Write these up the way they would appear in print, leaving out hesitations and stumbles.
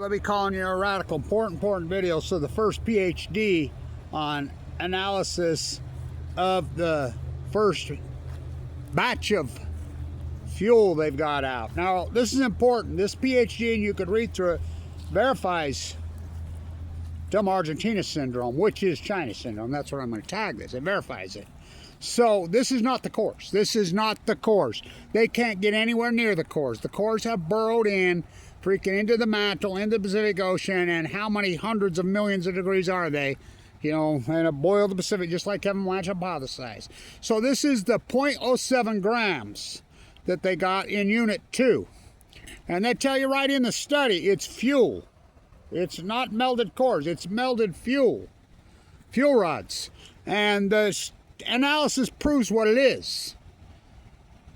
I'll be calling you a radical. Important video. So the first PhD on analysis of the first batch of fuel they've got out. Now, this is important. This PhD, and you could read through it, verifies Delmar Arg syndrome, which is China syndrome. That's what I'm going to tag this. It verifies it. So this is not the cores. This is not the cores. They can't get anywhere near the cores. The cores have burrowed in, freaking into the mantle, into the Pacific Ocean, and how many hundreds of millions of degrees are they? You know, and it boiled the Pacific, just like Kevin Blanch hypothesized. So this is the 0.07 grams that they got in Unit 2. And they tell you right in the study, it's fuel. It's not melted cores, it's melted fuel. Fuel rods. And the analysis proves what it is.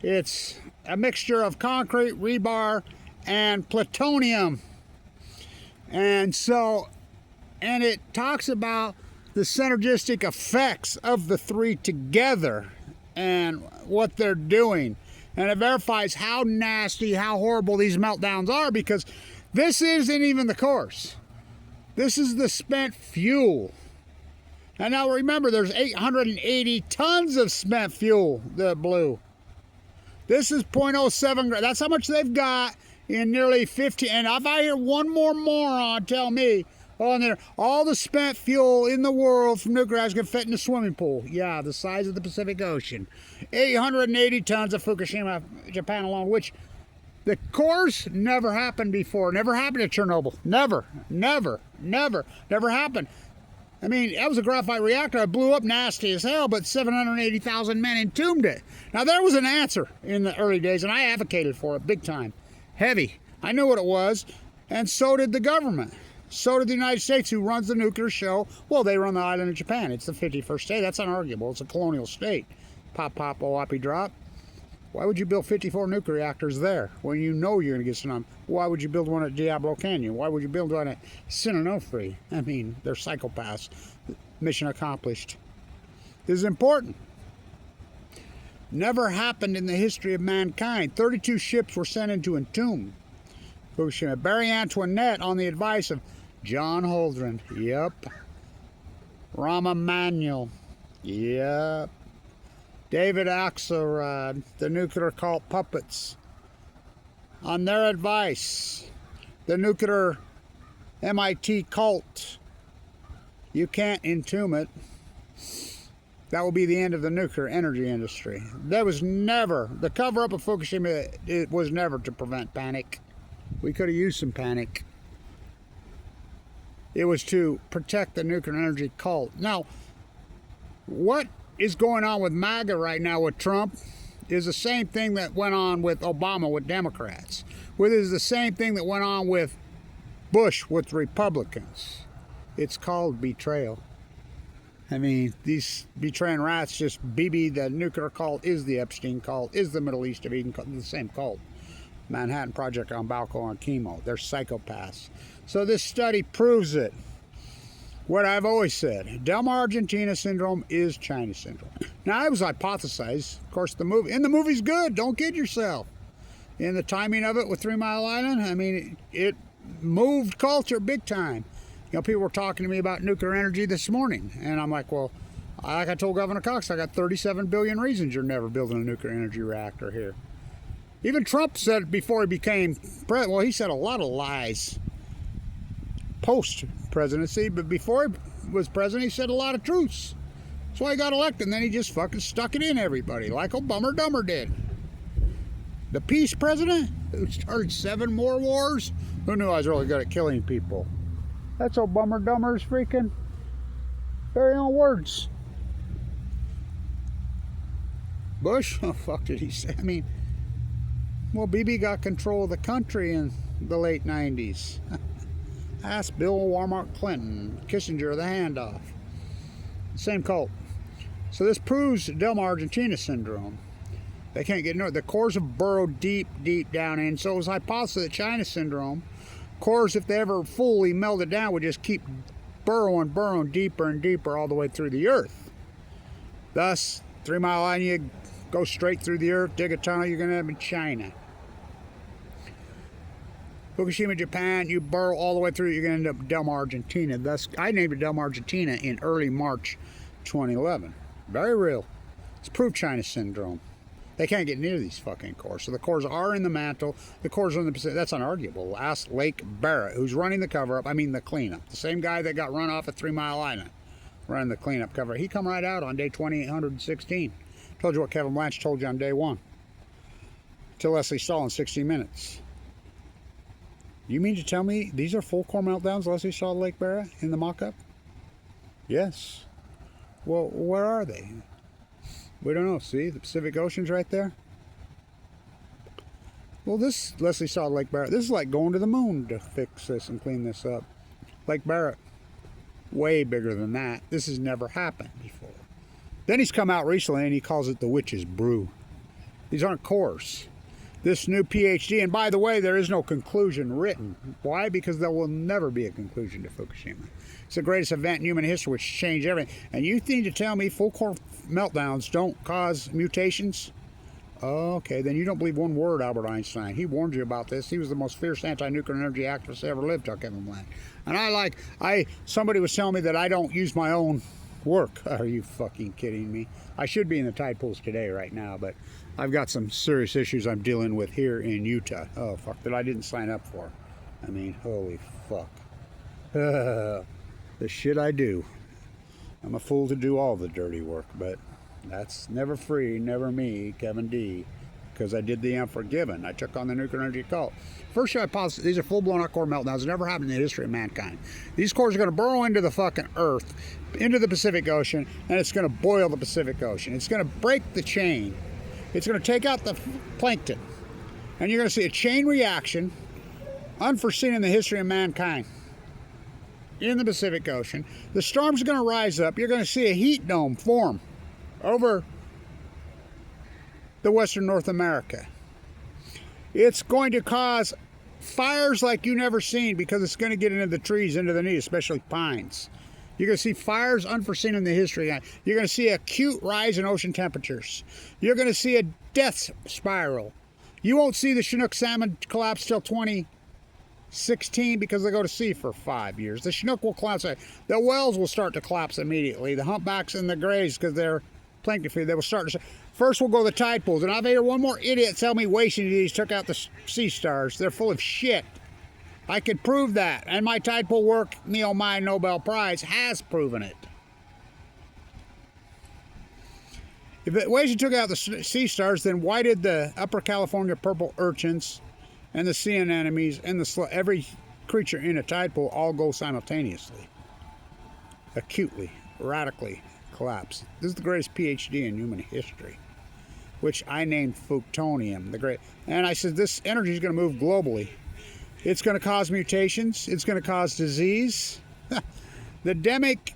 It's a mixture of concrete, rebar, and plutonium. And so, and it talks about the synergistic effects of the three together and what they're doing. And it verifies how nasty, how horrible these meltdowns are, because this isn't even the cores. This is the spent fuel. And now remember, there's 880 tons of spent fuel that blew. This is 0.07. That's how much they've got in nearly 50. And if I hear one more moron tell me, oh, and there, all the spent fuel in the world from nuclear is going to fit in a swimming pool. Yeah, the size of the Pacific Ocean. 880 tons of Fukushima, Japan alone, which the cores never happened before. Never happened at Chernobyl. Never happened. I mean, that was a graphite reactor. It blew up nasty as hell, but 780,000 men entombed it. Now, there was an answer in the early days, and I advocated for it big time. Heavy. I knew what it was, and so did the government. So did the United States, who runs the nuclear show. Well, they run the island of Japan. It's the 51st state. That's unarguable. It's a colonial state. Pop, pop, oh-oppy drop. Why would you build 54 nuclear reactors there when you know you're going to get tsunami? Why would you build one at Diablo Canyon? Why would you build one at Sinanofre? I mean, they're psychopaths. Mission accomplished. This is important. Never happened in the history of mankind. 32 ships were sent into entomb Fukushima. Barry Antoinette, on the advice of John Holdren. Yep. Rahm Emanuel. Yep. David Axelrod, the nuclear cult puppets. On their advice, the nuclear MIT cult. You can't entomb it. That will be the end of the nuclear energy industry. There was never, the cover-up of Fukushima, it was never to prevent panic. We could have used some panic. It was to protect the nuclear energy cult. Now, what is going on with MAGA right now with Trump is the same thing that went on with Obama with Democrats. It is the same thing that went on with Bush with Republicans. It's called betrayal. I mean, these betraying rats, just Bibi, the nuclear cult, is the Epstein cult, is the Middle East of Eden cult, the same cult. Manhattan Project on Balco on chemo. They're psychopaths. So this study proves it. What I've always said, Delmar Arg syndrome is China syndrome. Now, it was hypothesized. Of course, the movie's good. Don't kid yourself. In the timing of it with 3 Mile Island, I mean, it moved culture big time. You know, people were talking to me about nuclear energy this morning, and I'm like, well, like I told Governor Cox, I got 37 billion reasons you're never building a nuclear energy reactor here. Even Trump said before he became president, well, he said a lot of lies post-presidency, but before he was president, he said a lot of truths. That's why he got elected, and then he just fucking stuck it in everybody, like Obama Dumber did. The peace president, who started 7 more wars, who knew I was really good at killing people? That's Obama Dumber's freaking very own words. Bush, oh fuck did he say? I mean, well, Bibi got control of the country in the late 90s. Ask Bill Warmark Clinton, Kissinger, the handoff. Same cult. So this proves Delmar Arg syndrome. They can't get north. The cores have burrowed deep down in. So it was hypothesis that China syndrome, cores, if they ever fully melted down, would just keep burrowing deeper and deeper all the way through the earth. Thus, 3 Mile Island, you go straight through the earth, dig a tunnel, you're going to have in China. Fukushima, Japan, you burrow all the way through, you're going to end up Delmar, Argentina. Thus, I named it Delmar, Argentina in early March 2011. Very real. It's proof China syndrome. They can't get near these fucking cores. So the cores are in the mantle. The cores are in the Pacific. That's unarguable. Ask Lake Barrett, who's running the cover-up. I mean the cleanup. The same guy that got run off at 3 Mile Island running the cleanup cover. He come right out on day 2816. Told you what Kevin Blanch told you on day 1. To Leslie Stahl in 60 Minutes. You mean to tell me these are full core meltdowns Leslie Stahl Lake Barrett in the mock-up? Yes. Well, where are they? We don't know. See, the Pacific Ocean's right there. Well, this Leslie saw Lake Barrett. This is like going to the moon to fix this and clean this up. Lake Barrett, way bigger than that. This has never happened before. Then he's come out recently and he calls it the witch's brew. These aren't cores. This new PhD, and by the way, there is no conclusion written. Why? Because there will never be a conclusion to Fukushima. It's the greatest event in human history which changed everything. And you need to tell me full core meltdowns don't cause mutations? Okay, then you don't believe one word Albert Einstein. He warned you about this. He was the most fierce anti-nuclear energy activist that ever lived, Kevin Blanch. And somebody was telling me that I don't use my own work. Are you fucking kidding me? I should be in the tide pools today right now, but I've got some serious issues I'm dealing with here in Utah. Oh, fuck, that I didn't sign up for. I mean, holy fuck. The shit I do. I'm a fool to do all the dirty work, but that's never free, never me, Kevin D. Because I did the Unforgiven. I took on the nuclear energy cult. First hypothesis, these are full-blown core meltdowns. It never happened in the history of mankind. These cores are going to burrow into the fucking Earth, into the Pacific Ocean, and it's going to boil the Pacific Ocean. It's going to break the chain. It's going to take out the plankton. And you're going to see a chain reaction, unforeseen in the history of mankind, in the Pacific Ocean. The storm's going to rise up. You're going to see a heat dome form over the Western North America. It's going to cause fires like you've never seen because it's going to get into the trees, into the knees, especially pines. You're going to see fires unforeseen in the history. You're going to see a acute rise in ocean temperatures. You're going to see a death spiral. You won't see the Chinook salmon collapse till 2016 because they go to sea for 5 years. The Chinook will collapse. The whales will start to collapse immediately. The humpbacks and the grays, because they're plankton food, they will start to... First we'll go to the tide pools. And I've had one more idiot tell me wasting these took out the sea stars. They're full of shit. I could prove that. And my tide pool work, my Nobel Prize, has proven it. If it Weishi took out the sea stars, then why did the Upper California purple urchins and the sea anemones and every creature in a tide pool all go simultaneously? Acutely, radically collapse. This is the greatest PhD in human history, which I named Fuktonium. And I said this energy is going to move globally. It's going to cause mutations. It's going to cause disease. The demic,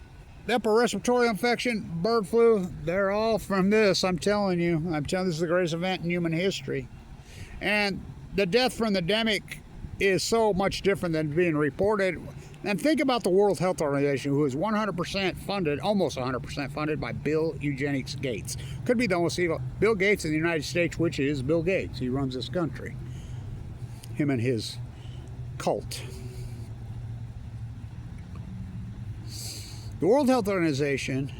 upper respiratory infection, bird flu, they're all from this. I'm telling you. This is the greatest event in human history. And the death from the demic is so much different than being reported. And think about the World Health Organization, who is 100% funded, almost 100% funded by Bill Eugenics Gates. Could be the most evil. Bill Gates in the United States, which is Bill Gates. He runs this country. Him and his cult. The World Health Organization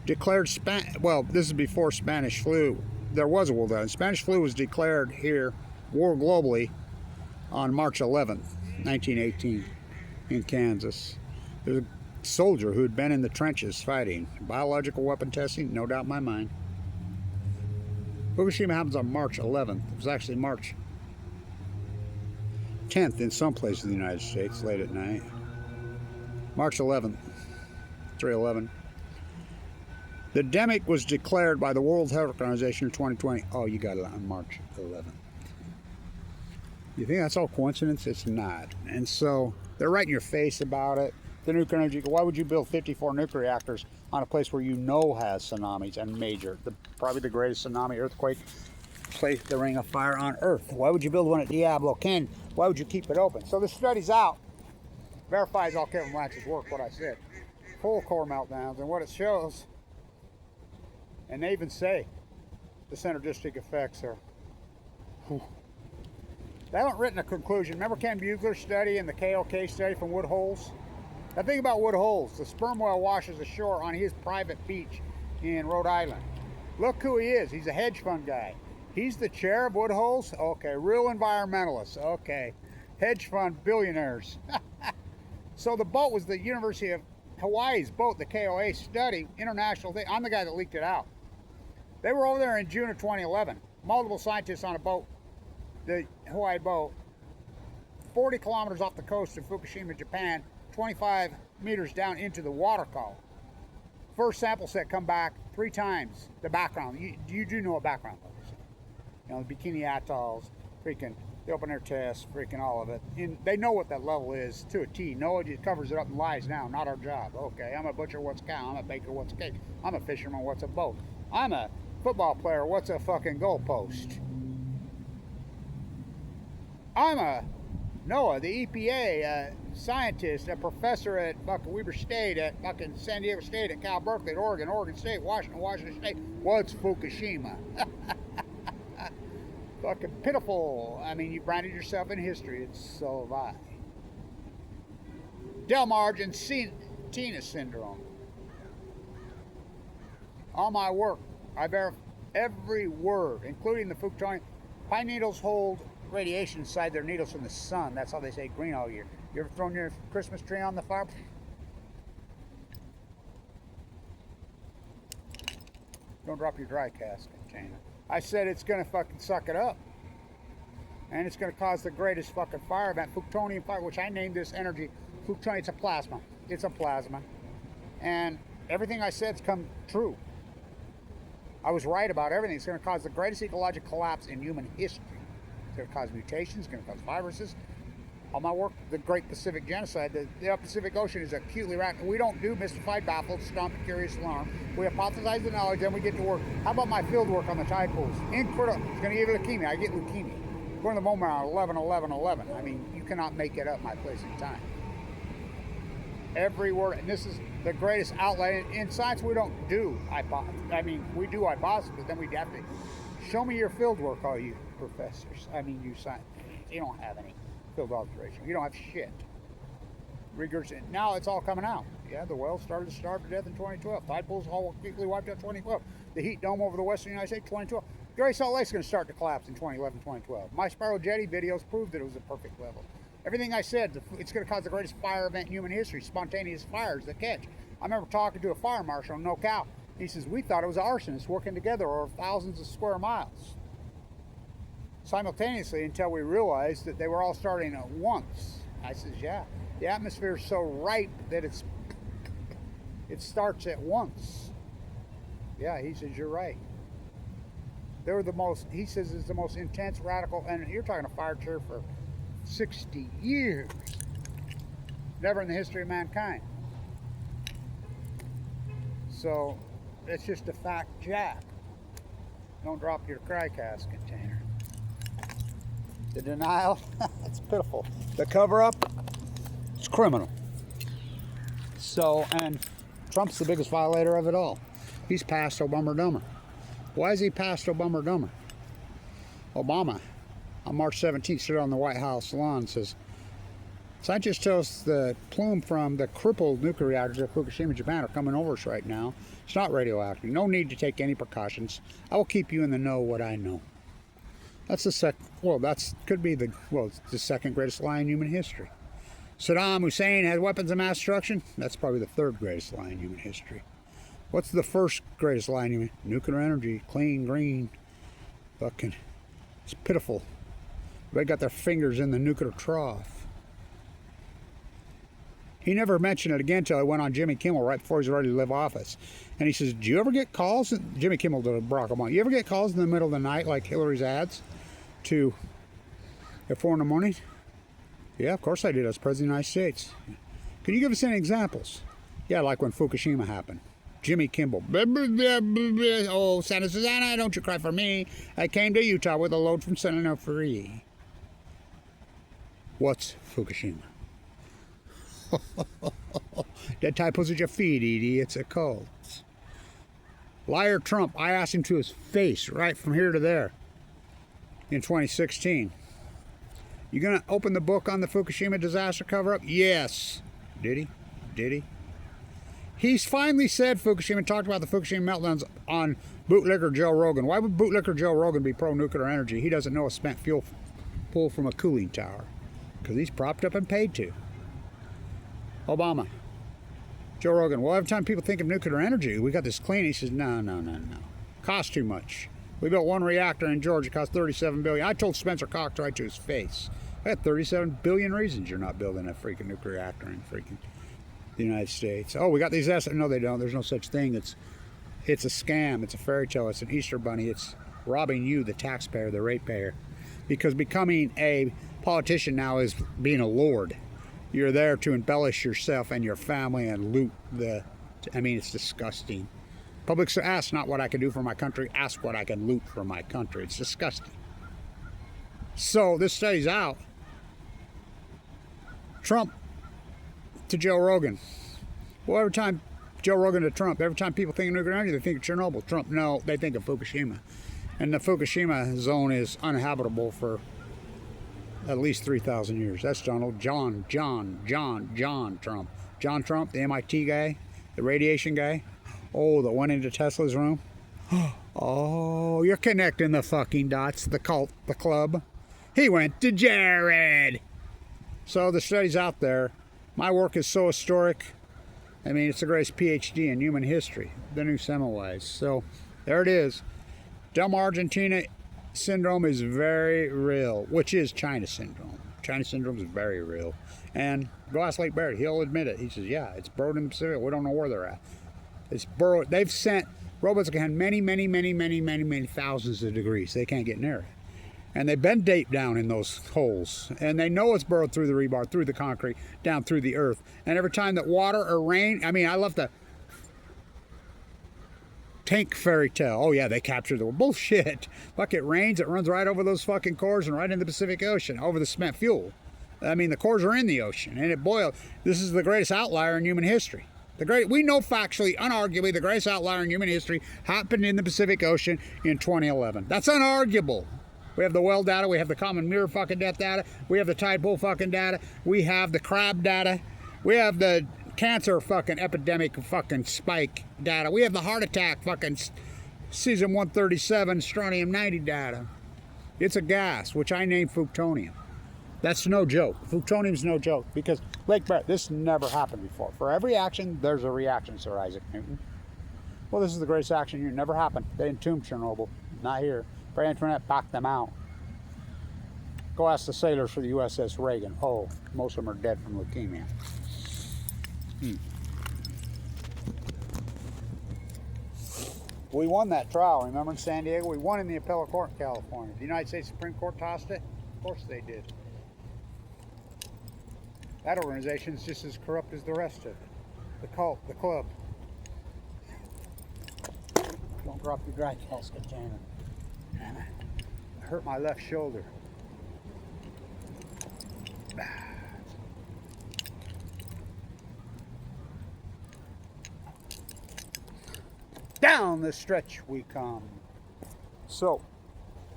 declared this is before Spanish flu. There was a world health. Spanish flu was declared here, globally, on March 11th, 1918, in Kansas. There was a soldier who had been in the trenches fighting. Biological weapon testing, no doubt in my mind. Fukushima happens on March 11th. It was actually March 10th in some places in the United States, late at night. March 11th, 3/11. The demic was declared by the World Health Organization in 2020. Oh, you got it on March 11th. You think that's all coincidence? It's not. And so they're right in your face about it. The nuclear energy, why would you build 54 nuclear reactors on a place where you know has tsunamis and major, probably the greatest tsunami earthquake, place the ring of fire on Earth? Why would you build one at Diablo Canyon? Why would you keep it open? So the study's out. Verifies all Kevin Blanch's work, what I said. Full core meltdowns, and what it shows, and they even say the synergistic effects are They haven't written a conclusion. Remember Ken Bugler's study and the KOK study from wood holes? Now think about wood holes. The sperm whale washes ashore on his private beach in Rhode Island. Look who he is. He's a hedge fund guy. He's the chair of wood holes? Okay, real environmentalists. Okay, hedge fund billionaires. So the boat was the University of Hawaii's boat, the KOA study, international thing. I'm the guy that leaked it out. They were over there in June of 2011. Multiple scientists on a boat, the Hawaii boat, 40 kilometers off the coast of Fukushima, Japan, 25 meters down into the water column. First sample set come back 3 times the background. You do know what background is. You know, the Bikini Atolls, freaking the open air tests, freaking all of it. And they know what that level is to a T. NOAA just covers it up and lies now. Not our job. Okay, I'm a butcher, what's a cow? I'm a baker, what's a cake? I'm a fisherman, what's a boat? I'm a football player, what's a fucking goalpost? I'm a NOAA, the EPA, scientist, a professor at fucking Weber State, at fucking San Diego State, at Cal Berkeley, at Oregon State, Washington State. What's Fukushima? Fucking pitiful. I mean, you branded yourself in history. It's so vile. Delmar Arg Syndrome. All my work, I verify every word, including the Fukushima. Pine needles hold radiation inside their needles from the sun. That's how they stay green all year. You ever thrown your Christmas tree on the fire? Don't drop your dry cask container. I said it's gonna fucking suck it up. And it's gonna cause the greatest fucking fire event, Fukushima fire, which I named this energy. Fukushima, it's a plasma. It's a plasma. And everything I said's come true. I was right about everything. It's gonna cause the greatest ecological collapse in human history. It's going to cause mutations, it's going to cause viruses. All my work, the Great Pacific Genocide, the Pacific Ocean is acutely racked. We don't do mystified, baffled, stumped, curious, alarm. We hypothesize the knowledge, then we get to work. How about my field work on the tide pools? Incredible. It's going to give you leukemia. I get leukemia. Going to the moment on 11/11/11. I mean, you cannot make it up my place in time. Every word, and this is the greatest outlet. In science, we don't do hypotheses. I mean, we do hypotheses, but then we have to show me your field work, all you professors. I mean, you science. You don't have any field observation. You don't have shit. Rigors. Now it's all coming out. Yeah, the whales started to starve to death in 2012. Tide pools all completely wiped out 2012. The heat dome over the western United States, 2012. Great Salt Lake's going to start to collapse in 2011, 2012. My spiral jetty videos proved that it was a perfect level. Everything I said, it's going to cause the greatest fire event in human history. Spontaneous fires that catch. I remember talking to a fire marshal in NoCal. He says, we thought it was arsonists working together over thousands of square miles simultaneously until we realized that they were all starting at once. I says, yeah, the atmosphere is so ripe that it starts at once. Yeah, he says, you're right. They were the most, he says, it's the most intense, radical, and you're talking a fire chair for 60 years. Never in the history of mankind. So, it's just a fact, Jack. Don't drop your cry cast container. The denial, it's pitiful. The cover-up, it's criminal. So, and Trump's the biggest violator of it all. He's past Obama Dumber. Why is he past Obama Dumber? Obama, on March 17th, stood on the White House lawn and says, scientists tell us the plume from the crippled nuclear reactors at Fukushima, Japan are coming over us right now. It's not radioactive. No need to take any precautions. I will keep you in the know what I know. That's the it's the second greatest lie in human history. Saddam Hussein had weapons of mass destruction. That's probably the third greatest lie in human history. What's the first greatest lie in human? Nuclear energy, clean, green, fucking, it's pitiful. They got their fingers in the nuclear trough. He never mentioned it again until he went on Jimmy Kimmel right before he was ready to leave office. And he says, do you ever get calls? Jimmy Kimmel to Barack Obama. You ever get calls in the middle of the night like Hillary's ads at 4 in the morning? Yeah, of course I did. I was President of the United States. Can you give us any examples? Yeah, like when Fukushima happened. Jimmy Kimmel. Blah, blah, blah, blah, blah. Oh, Santa Susana, don't you cry for me. I came to Utah with a load from Senator Free. What's Fukushima? Dead typos at your feet, Edie. It's a cult. Liar Trump. I asked him to his face right from here to there in 2016. You gonna open the book on the Fukushima disaster cover-up? Yes. Did he? Did he? He's finally said Fukushima, talked about the Fukushima meltdowns on bootlicker Joe Rogan. Why would bootlicker Joe Rogan be pro-nuclear energy? He doesn't know a spent fuel pulled from a cooling tower. Because he's propped up and paid to. Obama. Joe Rogan. Well, every time people think of nuclear energy, we got this clean. He says, no. Costs too much. We built one reactor in Georgia. It cost $37 billion. I told Spencer Cox right to his face. I got 37 billion reasons you're not building a freaking nuclear reactor in freaking the United States. Oh, we got these assets. No, they don't. There's no such thing. It's a scam. It's a fairy tale. It's an Easter bunny. It's robbing you, the taxpayer, the ratepayer. Because becoming a politician now is being a lord. You're there to embellish yourself and your family and loot the... I mean, it's disgusting. Public ask not what I can do for my country, ask what I can loot for my country. It's disgusting. So this study's out. Trump to Joe Rogan. Well, every time Joe Rogan to Trump, every time people think of nuclear energy, they think of Chernobyl. Trump, no, they think of Fukushima. And the Fukushima zone is uninhabitable for at least 3,000 years. That's John Trump. John Trump, the MIT guy, the radiation guy. Oh, that went into Tesla's room. Oh, you're connecting the fucking dots. The cult, the club. He went to Jared. So the study's out there. My work is so historic. I mean, it's the greatest PhD in human history. The new Semmelweis. So there it is. Delmar Arg syndrome is very real, which is China syndrome. China syndrome is very real. And go ask Lake Barrett. He'll admit it. He says, yeah, it's burrowed in the Pacific. We don't know where they're at. It's burrowed. They've sent robots that can many thousands of degrees. They can't get near it. And they've been deep down in those holes. And they know it's burrowed through the rebar, through the concrete, down through the earth. And every time that water or rain, I mean, I love the tank fairy tale. Oh yeah, they captured the bullshit. Fuck, it rains, it runs right over those fucking cores and right into the Pacific Ocean, over the spent fuel. I mean, the cores are in the ocean and it boils. This is the greatest outlier in human history. We know factually, unarguably, the greatest outlier in human history happened in the Pacific Ocean in 2011. That's unarguable. We have the well data, we have the common mirror fucking death data, we have the tide pool fucking data, we have the crab data, we have the cancer fucking epidemic fucking spike data, we have the heart attack fucking cesium 137 strontium 90 data. It's a gas, which I named plutonium. That's no joke. Plutonium's no joke, because Lake Barrett, this never happened before. For every action, there's a reaction, Sir Isaac Newton. Well, this is the greatest action here. Never happened. They entombed Chernobyl. Not here. For Antoinette, backed them out. Go ask the sailors for the USS Reagan. Oh, most of them are dead from leukemia. We won that trial, remember, in San Diego? We won in the appellate court in California. The United States Supreme Court tossed it? Of course they did. That organization is just as corrupt as the rest of it. The cult, the club. Don't drop your dry casket, Tanner. Damn it. I hurt my left shoulder. Down the stretch we come. So,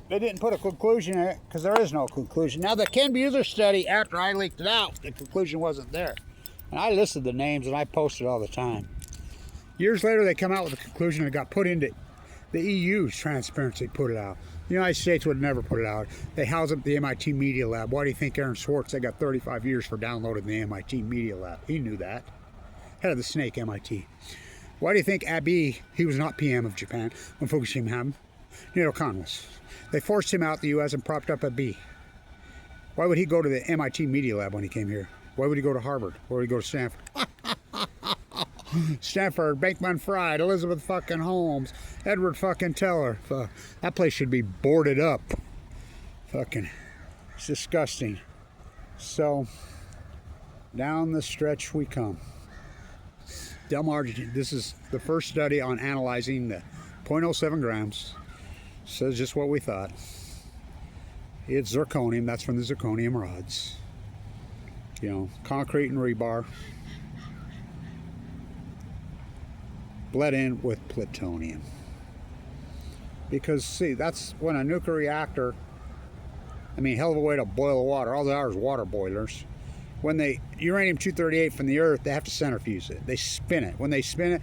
they didn't put a conclusion in it because there is no conclusion. Now, the Ken Bueller study, after I leaked it out, the conclusion wasn't there. And I listed the names and I posted all the time. Years later, they come out with a conclusion that got put into the EU's transparency, put it out. The United States would never put it out. They house it at the MIT Media Lab. Why do you think Aaron Swartz, they got 35 years for downloading the MIT Media Lab? He knew that. Head of the snake, MIT. Why do you think Abe, he was not PM of Japan when Fukushima happened? Neil Khan was. They forced him out the U.S. and propped up Abe. Why would he go to the MIT Media Lab when he came here? Why would he go to Harvard? Why would he go to Stanford? Stanford, Bankman Fried, Elizabeth fucking Holmes, Edward fucking Teller. That place should be boarded up. Fucking, it's disgusting. So, down the stretch we come. Delmar, this is the first study on analyzing the 0.07 grams. Says just what we thought. It's zirconium. That's from the zirconium rods. You know, concrete and rebar. Bled in with plutonium. Because, see, that's when a nuclear reactor I mean, hell of a way to boil the water. All they are is water boilers. When they uranium-238 from the Earth, they have to centrifuge it. They spin it. When they spin it,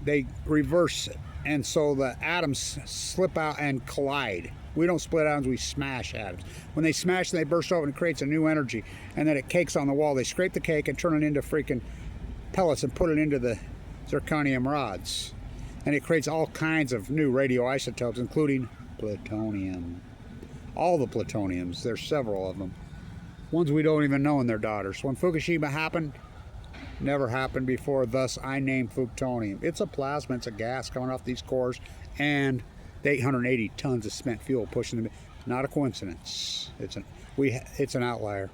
they reverse it. And so the atoms slip out and collide. We don't split atoms, we smash atoms. When they smash, they burst open and creates a new energy. And then it cakes on the wall. They scrape the cake and turn it into freaking pellets and put it into the zirconium rods. And it creates all kinds of new radioisotopes, including plutonium. All the plutoniums, there's several of them. Ones we don't even know and their daughters. When Fukushima happened, never happened before, thus I named plutonium. It's a plasma, it's a gas coming off these cores, and the 880 tons of spent fuel pushing them. Not a coincidence. It's an outlier.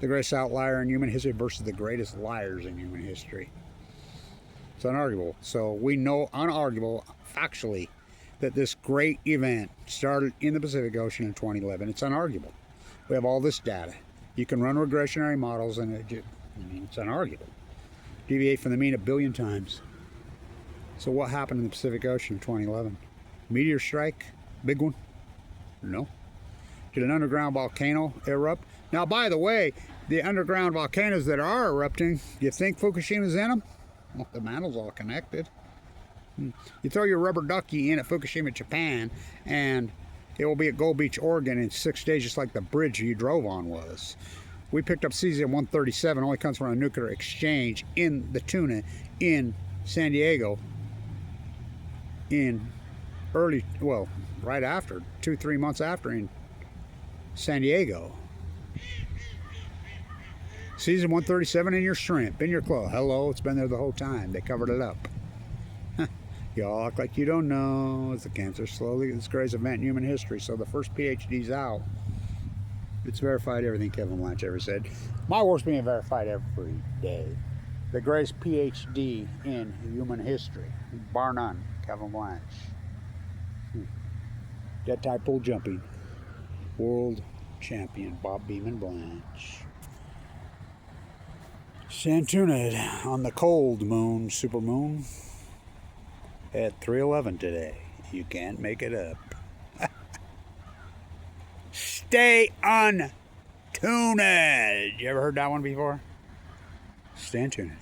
The greatest outlier in human history versus the greatest liars in human history. It's unarguable. So we know, unarguable, factually, that this great event started in the Pacific Ocean in 2011. It's unarguable. We have all this data. You can run regressionary models, and it's unarguable. Deviate from the mean 1 billion times. So what happened in the Pacific Ocean in 2011? Meteor strike? Big one? No. Did an underground volcano erupt? Now, by the way, the underground volcanoes that are erupting, you think Fukushima's in them? Well, the mantle's all connected. You throw your rubber ducky in at Fukushima, Japan, and it will be at Gold Beach, Oregon in 6 days, just like the bridge you drove on was. We picked up cesium-137, only comes from a nuclear exchange in the tuna in San Diego in early, well, right after, 2-3 months after in San Diego. Cesium-137 in your shrimp, in your claw. Hello, it's been there the whole time. They covered it up. Y'all act like you don't know. It's the cancer slowly. It's the greatest event in human history. So the first PhD's out. It's verified everything Kevin Blanch ever said. My work's being verified every day. The greatest PhD in human history, bar none, Kevin Blanch. Dead tide pool jumping, world champion Bob Beeman Blanch. Santunad on the cold moon, supermoon, at 3:11 today. You can't make it up. Stay untuned. You ever heard that one before? Stay untuned.